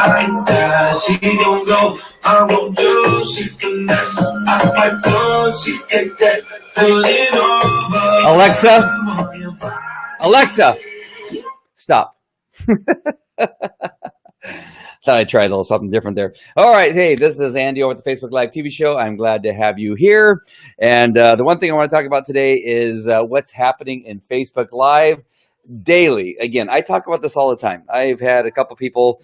like that. She gon' go, I gon' do. She finesse, I fight blow. She take that, pull it over. Alexa, stop. Thought I'd try a little something different there. All right. Hey, this is Andy over at the Facebook Live TV show. I'm glad to have you here. And the one thing I want to talk about today is what's happening in Facebook Live daily. Again, I talk about this all the time. I've had a couple people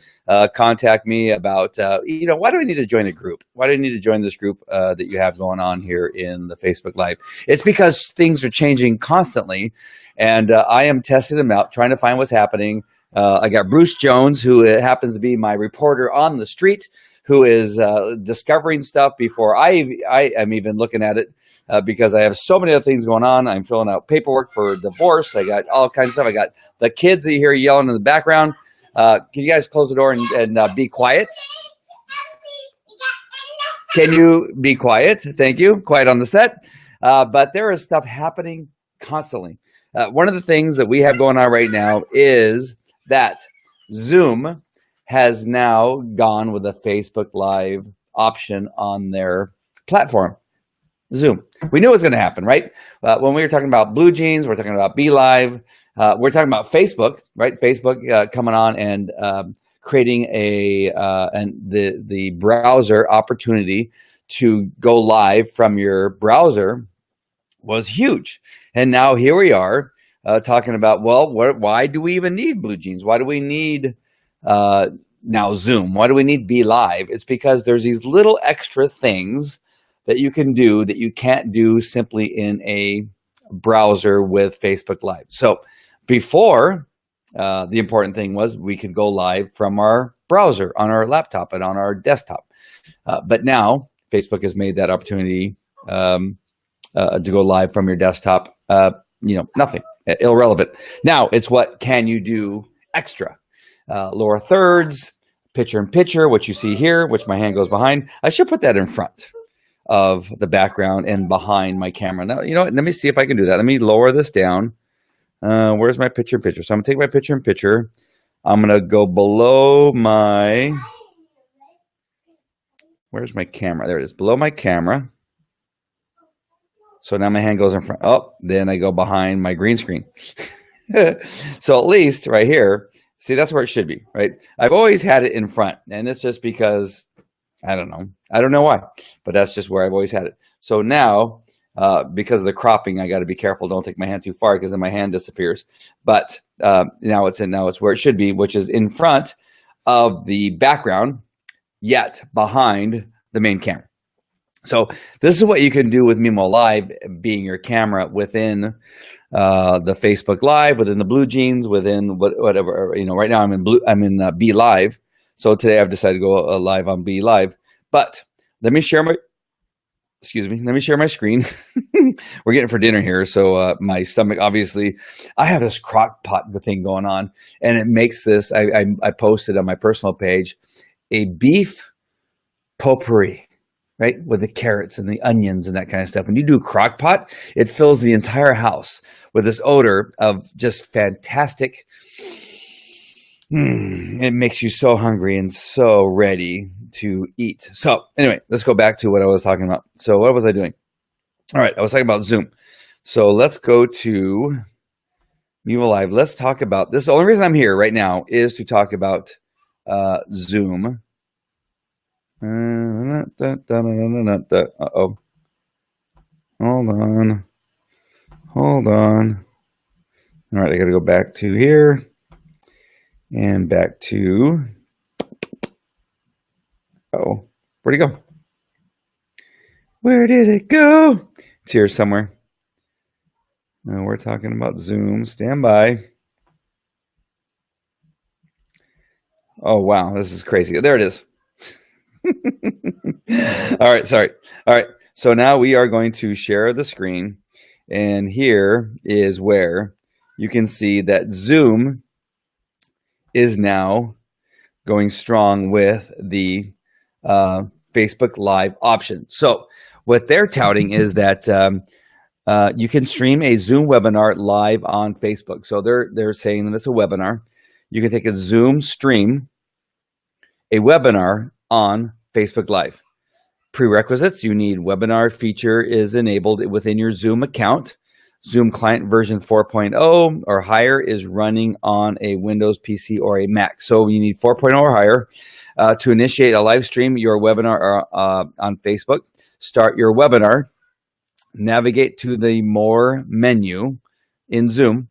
contact me about, why do I need to join a group? Why do I need to join this group that you have going on here in the Facebook Live? It's because things are changing constantly, and I am testing them out, trying to find what's happening. I got Bruce Jones, who happens to be my reporter on the street, who is discovering stuff before I am even looking at it, because I have so many other things going on. I'm filling out paperwork for divorce. I got all kinds of stuff. I got the kids that you hear yelling in the background. Can you guys close the door and be quiet? Can you be quiet? Thank you. Quiet on the set. But there is stuff happening constantly. One of the things that we have going on right now is that Zoom has now gone with a Facebook Live option on their platform. Zoom. We knew it was going to happen, right? When we were talking about Blue Jeans, we're talking about Be Live. We're talking about Facebook, right? Facebook coming on and creating the browser opportunity to go live from your browser was huge. And now here we are talking about, well, why do we even need Blue Jeans? Why do we need now Zoom? Why do we need Be Live? It's because there's these little extra things that you can do that you can't do simply in a browser with Facebook Live. So before, the important thing was we could go live from our browser on our laptop and on our desktop. But now Facebook has made that opportunity to go live from your desktop, nothing, irrelevant. Now it's what can you do extra? Lower thirds, picture-in-picture, what you see here, which my hand goes behind. I should put that in front of the background and behind my camera. Now, let me see if I can do that. Let me lower this down. Where's my picture-in-picture? So I'm gonna take my picture-in-picture. I'm gonna go below where's my camera? There it is, below my camera. So now my hand goes in front. Oh, then I go behind my green screen. So at least right here, see, that's where it should be, right? I've always had it in front, and it's just because, I don't know why, but that's just where I've always had it. So now, because of the cropping, I got to be careful. Don't take my hand too far because then my hand disappears. But now it's where it should be, which is in front of the background, yet behind the main camera. So this is what you can do with Mimo Live, being your camera within the Facebook Live, within the Blue Jeans, within whatever. Right now I'm in Be Live. So today I've decided to go live on Be Live. But let me share my screen. We're getting for dinner here, so my stomach, obviously, I have this crock pot thing going on, and it makes this. I posted on my personal page a beef potpourri, right, with the carrots and the onions and that kind of stuff. When you do crock pot, it fills the entire house with this odor of just fantastic. It makes you so hungry and so ready to eat. So anyway, let's go back to what I was talking about. So what was I doing? All right, I was talking about Zoom. So let's go to Mimo Live. Let's talk about this. The only reason I'm here right now is to talk about Zoom. Uh-oh. Hold on. All right, I got to go back to here. And back to, where'd it go? Where did it go? It's here somewhere. Now we're talking about Zoom. Stand by. Oh, wow. This is crazy. There it is. All right. Sorry. All right. So now we are going to share the screen. And here is where you can see that Zoom is now going strong with the Facebook Live option. So what they're touting is that you can stream a Zoom webinar live on Facebook. So they're saying that it's a webinar. You can take a Zoom stream a webinar on Facebook Live. Prerequisites: you need webinar feature is enabled within your Zoom account. Zoom client version 4.0 or higher is running on a Windows PC or a Mac. So you need 4.0 or higher to initiate a live stream your webinar on Facebook. Start your webinar. Navigate to the More menu in Zoom.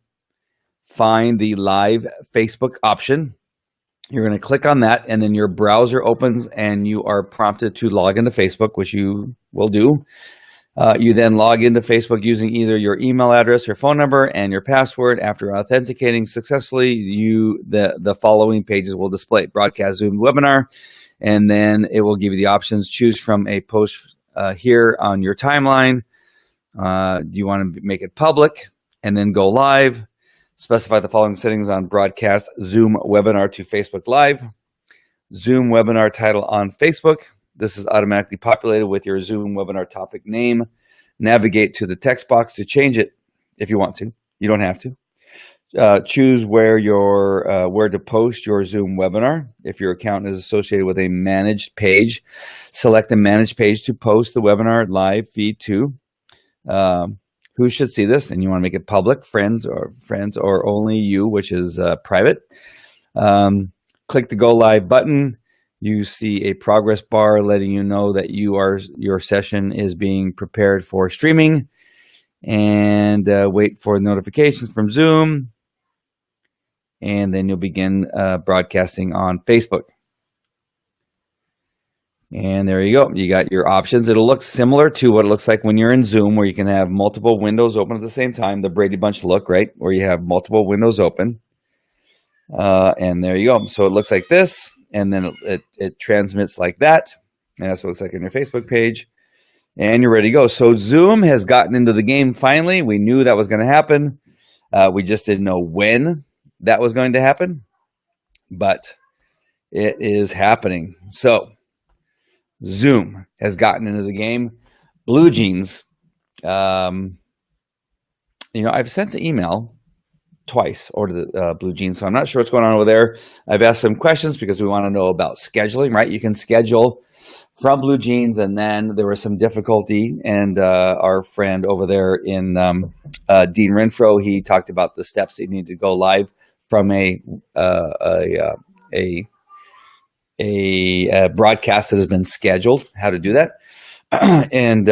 Find the Live Facebook option. You're going to click on that, and then your browser opens, and you are prompted to log into Facebook, which you will do. You then log into Facebook using either your email address or phone number and your password. After authenticating successfully, the following pages will display: broadcast Zoom webinar, and then it will give you the options. Choose from a post here on your timeline. Do you want to make it public and then go live? Specify the following settings on broadcast Zoom webinar to Facebook Live. Zoom webinar title on Facebook. This is automatically populated with your Zoom webinar topic name. Navigate to the text box to change it if you want to. You don't have to. Choose where to post your Zoom webinar. If your account is associated with a managed page, select the managed page to post the webinar live feed to. Who should see this? And you want to make it public, friends or only you, which is private. Click the go live button. You see a progress bar letting you know that your session is being prepared for streaming, and wait for notifications from Zoom, and then you'll begin broadcasting on Facebook. And there you go. You got your options. It'll look similar to what it looks like when you're in Zoom, where you can have multiple windows open at the same time. The Brady Bunch look, right? Where you have multiple windows open. And there you go. So it looks like this, and then it transmits like that. And that's what it looks like on your Facebook page. And you're ready to go. So Zoom has gotten into the game finally. We knew that was going to happen. We just didn't know when that was going to happen. But it is happening. So Zoom has gotten into the game. Blue Jeans, I've sent the email twice over to the Blue Jeans, so I'm not sure what's going on over there. I've asked some questions because we want to know about scheduling, right? You can schedule from Blue Jeans, and then there was some difficulty, and our friend over there in Dean Renfro, he talked about the steps that you need to go live from a broadcast that has been scheduled, how to do that. and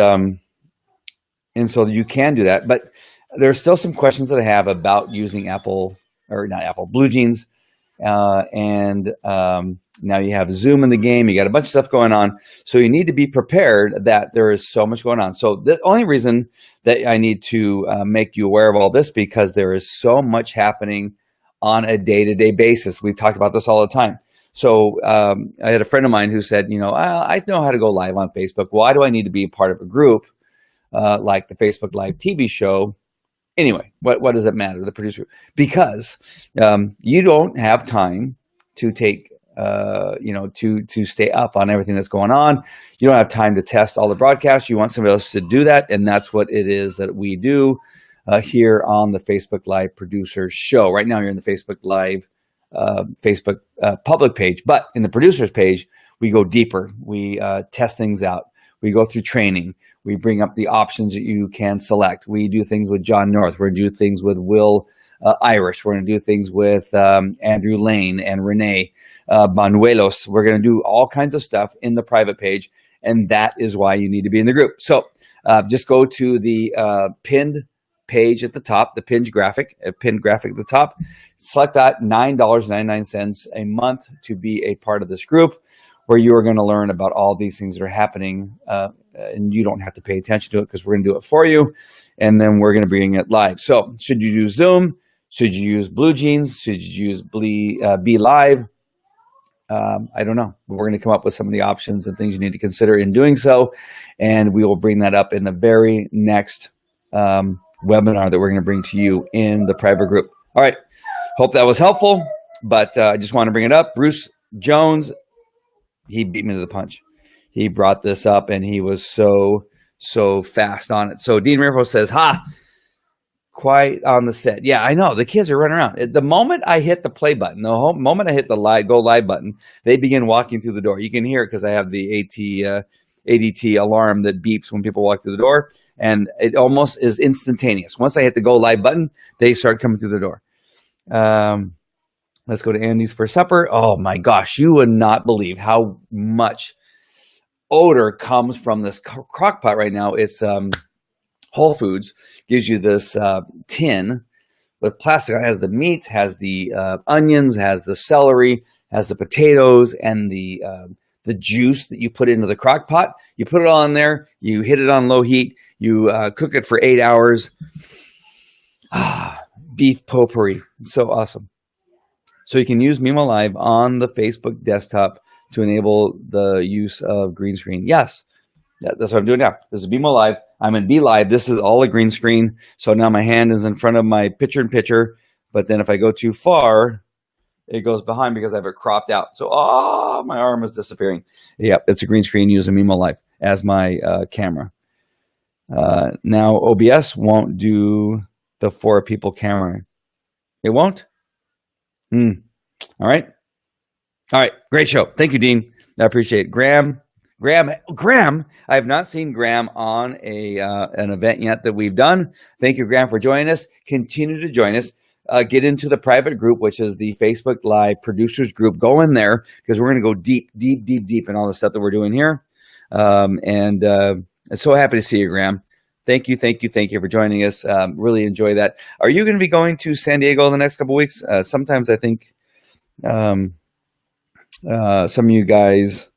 so you can do that, but there's still some questions that I have about using Blue Jeans. Now you have Zoom in the game. You got a bunch of stuff going on. So you need to be prepared that there is so much going on. So the only reason that I need to make you aware of all this, because there is so much happening on a day-to-day basis. We've talked about this all the time. So I had a friend of mine who said, I know how to go live on Facebook. Why do I need to be a part of a group like the Facebook Live TV show? Anyway, what does it matter, the producer? Because you don't have time to take, to stay up on everything that's going on. You don't have time to test all the broadcasts. You want somebody else to do that, and that's what it is that we do here on the Facebook Live Producers Show. Right now, you're in the Facebook Live Facebook public page, but in the producers page, we go deeper. We test things out. We go through training. We bring up the options that you can select. We do things with John North. We're going to do things with Will Irish. We're going to do things with Andrew Lane and Renee Banuelos. We're going to do all kinds of stuff in the private page, and that is why you need to be in the group. So just go to the pinned page at the top, the pinned graphic at the top. Select that, $9.99 a month to be a part of this group, where you are going to learn about all these things that are happening, and you don't have to pay attention to it because we're going to do it for you, and then we're going to bring it live. So should you use Zoom? Should you use Blue Jeans? Should you use Be Live? I don't know. We're going to come up with some of the options and things you need to consider in doing so, and we will bring that up in the very next webinar that we're going to bring to you in the private group. All right. Hope that was helpful, but I just want to bring it up. Bruce Jones, he beat me to the punch. He brought this up, and he was so fast on it. So Dean Renfro says, Quiet on the set. Yeah, I know. The kids are running around. The moment I hit the play button, the moment I hit the go live button, they begin walking through the door. You can hear it because I have the ADT alarm that beeps when people walk through the door, and it almost is instantaneous. Once I hit the go live button, they start coming through the door. Let's go to Andy's for supper. Oh my gosh, you would not believe how much odor comes from this crock pot right now. It's Whole Foods gives you this tin with plastic. It has the meat, has the onions, has the celery, has the potatoes, and the juice that you put into the crock pot. You put it all in there. You hit it on low heat. You cook it for 8 hours. Beef potpourri. It's so awesome. So you can use Mimo Live on the Facebook desktop to enable the use of green screen. Yes, that's what I'm doing now. This is Mimo Live. I'm in Be Live. This is all a green screen. So now my hand is in front of my picture-in-picture. But then if I go too far, it goes behind because I have it cropped out. So, my arm is disappearing. Yep, it's a green screen using Mimo Live as my camera. Now OBS won't do the 4 people camera. It won't? All right. Great show. Thank you, Dean. I appreciate it. Graham. I have not seen Graham on an event yet that we've done. Thank you, Graham, for joining us. Continue to join us. Get into the private group, which is the Facebook Live producers group. Go in there because we're going to go deep in all the stuff that we're doing here. I'm so happy to see you, Graham. Thank you for joining us. Really enjoy that. Are you going to be going to San Diego in the next couple of weeks? Sometimes I think some of you guys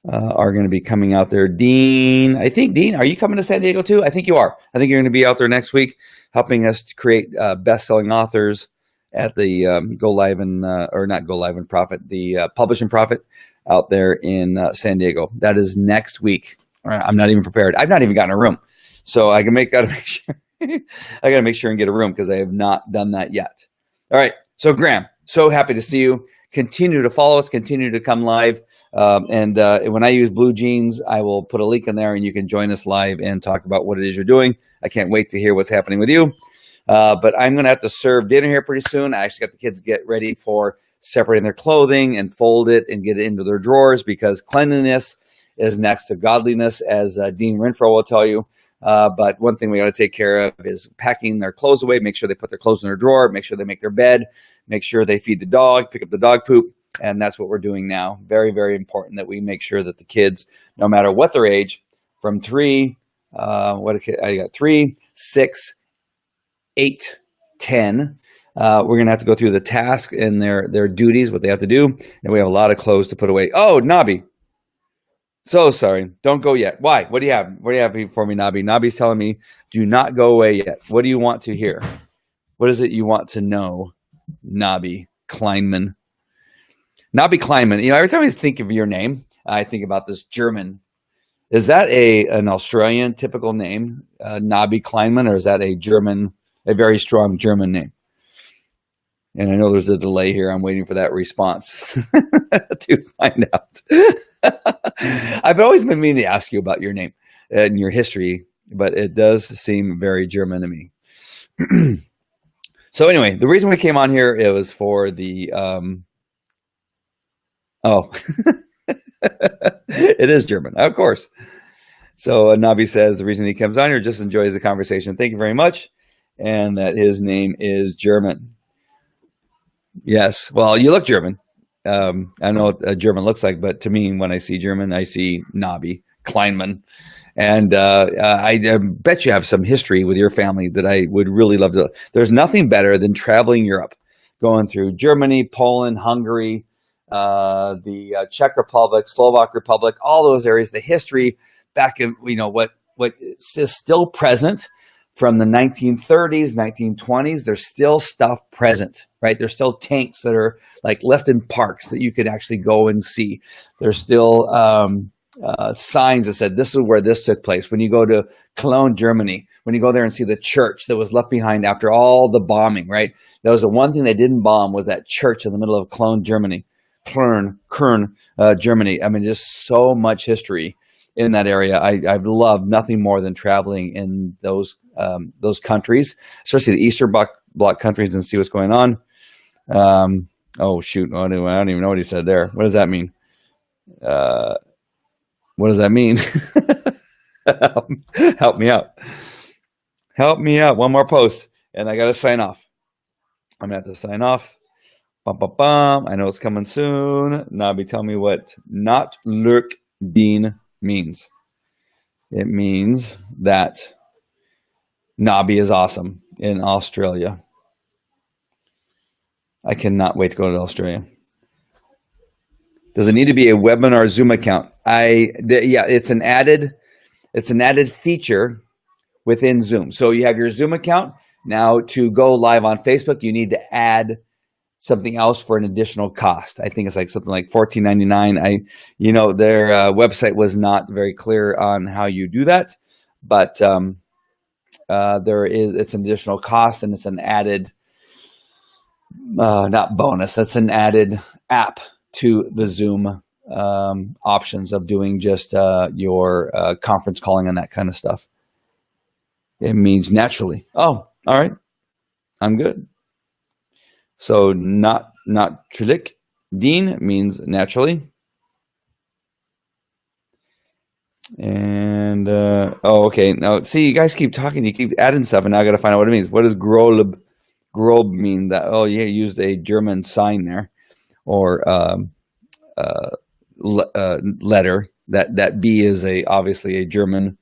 are going to be coming out there. Dean, are you coming to San Diego too? I think you are. I think you're going to be out there next week helping us to create best-selling authors at the Go Live and or not Go Live and Profit, the Publish and Profit out there in San Diego. That is next week. I'm not even prepared. I've not even gotten a room. So I gotta make sure I gotta make sure and get a room because I have not done that yet. All right. So Graham, so happy to see you. Continue to follow us, continue to come live. And when I use Blue Jeans, I will put a link in there and you can join us live and talk about what it is you're doing. I can't wait to hear what's happening with you. But I'm going to have to serve dinner here pretty soon. I actually got the kids get ready for separating their clothing and fold it and get it into their drawers because cleanliness is next to godliness, as Dean Renfro will tell you. But one thing we got to take care of is packing their clothes away, make sure they put their clothes in their drawer, make sure they make their bed, make sure they feed the dog, pick up the dog poop. And that's what we're doing now. Very, very important that we make sure that the kids, no matter what their age, from 3, I got 3, 6, 8, 10. We're going to have to go through the task and their duties, what they have to do. And we have a lot of clothes to put away. Oh, Nobby. So sorry. Don't go yet. Why? What do you have? What do you have for me, Nobby? Nobby's telling me, do not go away yet. What do you want to hear? What is it you want to know, Nobby Kleinman? Nobby Kleinman. You know, every time I think of your name, I think about this German. Is that an Australian typical name, Nobby Kleinman, or is that a very strong German name? And I know there's a delay here. I'm waiting for that response to find out. I've always been meaning to ask you about your name and your history, but it does seem very German to me. So anyway, the reason we came on here, it was for the it is German, of course. So Nobby says the reason he comes on here just enjoys the conversation. Thank you very much. And that his name is German. Yes. Well, you look German. I know what a German looks like, but to me, when I see German, I see Nobby Kleinman. And I bet you have some history with your family that I would really love to. There's nothing better than traveling Europe, going through Germany, Poland, Hungary, the Czech Republic, Slovak Republic, all those areas, the history back in, what is still present from the 1930s, 1920s. There's still stuff present, right? There's still tanks that are like left in parks that you could actually go and see. There's still signs that said, this is where this took place. When you go to Cologne, Germany, when you go there and see the church that was left behind after all the bombing, right? That was the one thing they didn't bomb, was that church in the middle of Cologne, Germany. Köln, Germany. I mean, just so much history in that area. I've loved nothing more than traveling in those countries, especially the Eastern Bloc countries, and see what's going on. Oh shoot! I don't even know what he said there. What does that mean? What does that mean? Help me out. Help me out. One more post, and I got to sign off. I'm going to have to sign off. Bum, bum, bum. I know it's coming soon. Nabi, tell me what not lurk Dean means. It means that Nabi is awesome in Australia. I cannot wait to go to Australia. Does it need to be a webinar Zoom account? Yeah, it's an added feature within Zoom. So you have your Zoom account. Now to go live on Facebook, you need to add something else for an additional cost. I think it's like something like $14.99. Their website was not very clear on how you do that, but it's an additional cost, and it's an added, not bonus. That's an added app to the Zoom options of doing just your conference calling and that kind of stuff. It means naturally. Oh, all right. I'm good. So not trilik. Dean means naturally. And okay. Now see, you guys keep talking. You keep adding stuff, and now I got to find out what it means. What does grob mean? That yeah, used a German sign there, or letter. That B is obviously a German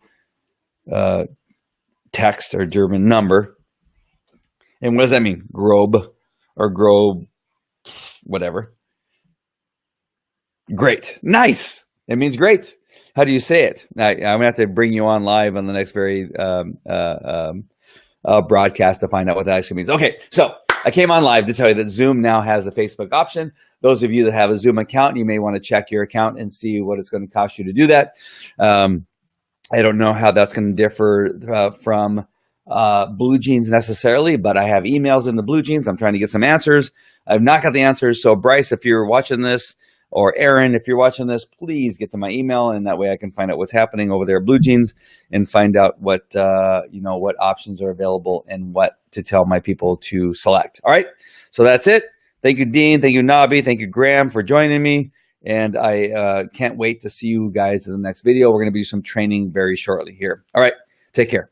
text or German number. And what does that mean? Grob or grob, whatever. Great. Nice. It means great. How do you say it? I'm going to have to bring you on live on the next very broadcast to find out what that actually means. Okay, so I came on live to tell you that Zoom now has the Facebook option. Those of you that have a Zoom account, you may want to check your account and see what it's going to cost you to do that. I don't know how that's going to differ from Blue Jeans necessarily, but I have emails in the Blue Jeans. I'm trying to get some answers. I've not got the answers. So Bryce, if you're watching this, or Aaron, if you're watching this, please get to my email, and that way I can find out what's happening over there at Blue Jeans and find out what what options are available and what to tell my people to select. All right, so that's it. Thank you, Dean. Thank you, Nabi. Thank you, Graham, for joining me. And I can't wait to see you guys in the next video. We're going to do some training very shortly here. All right, take care.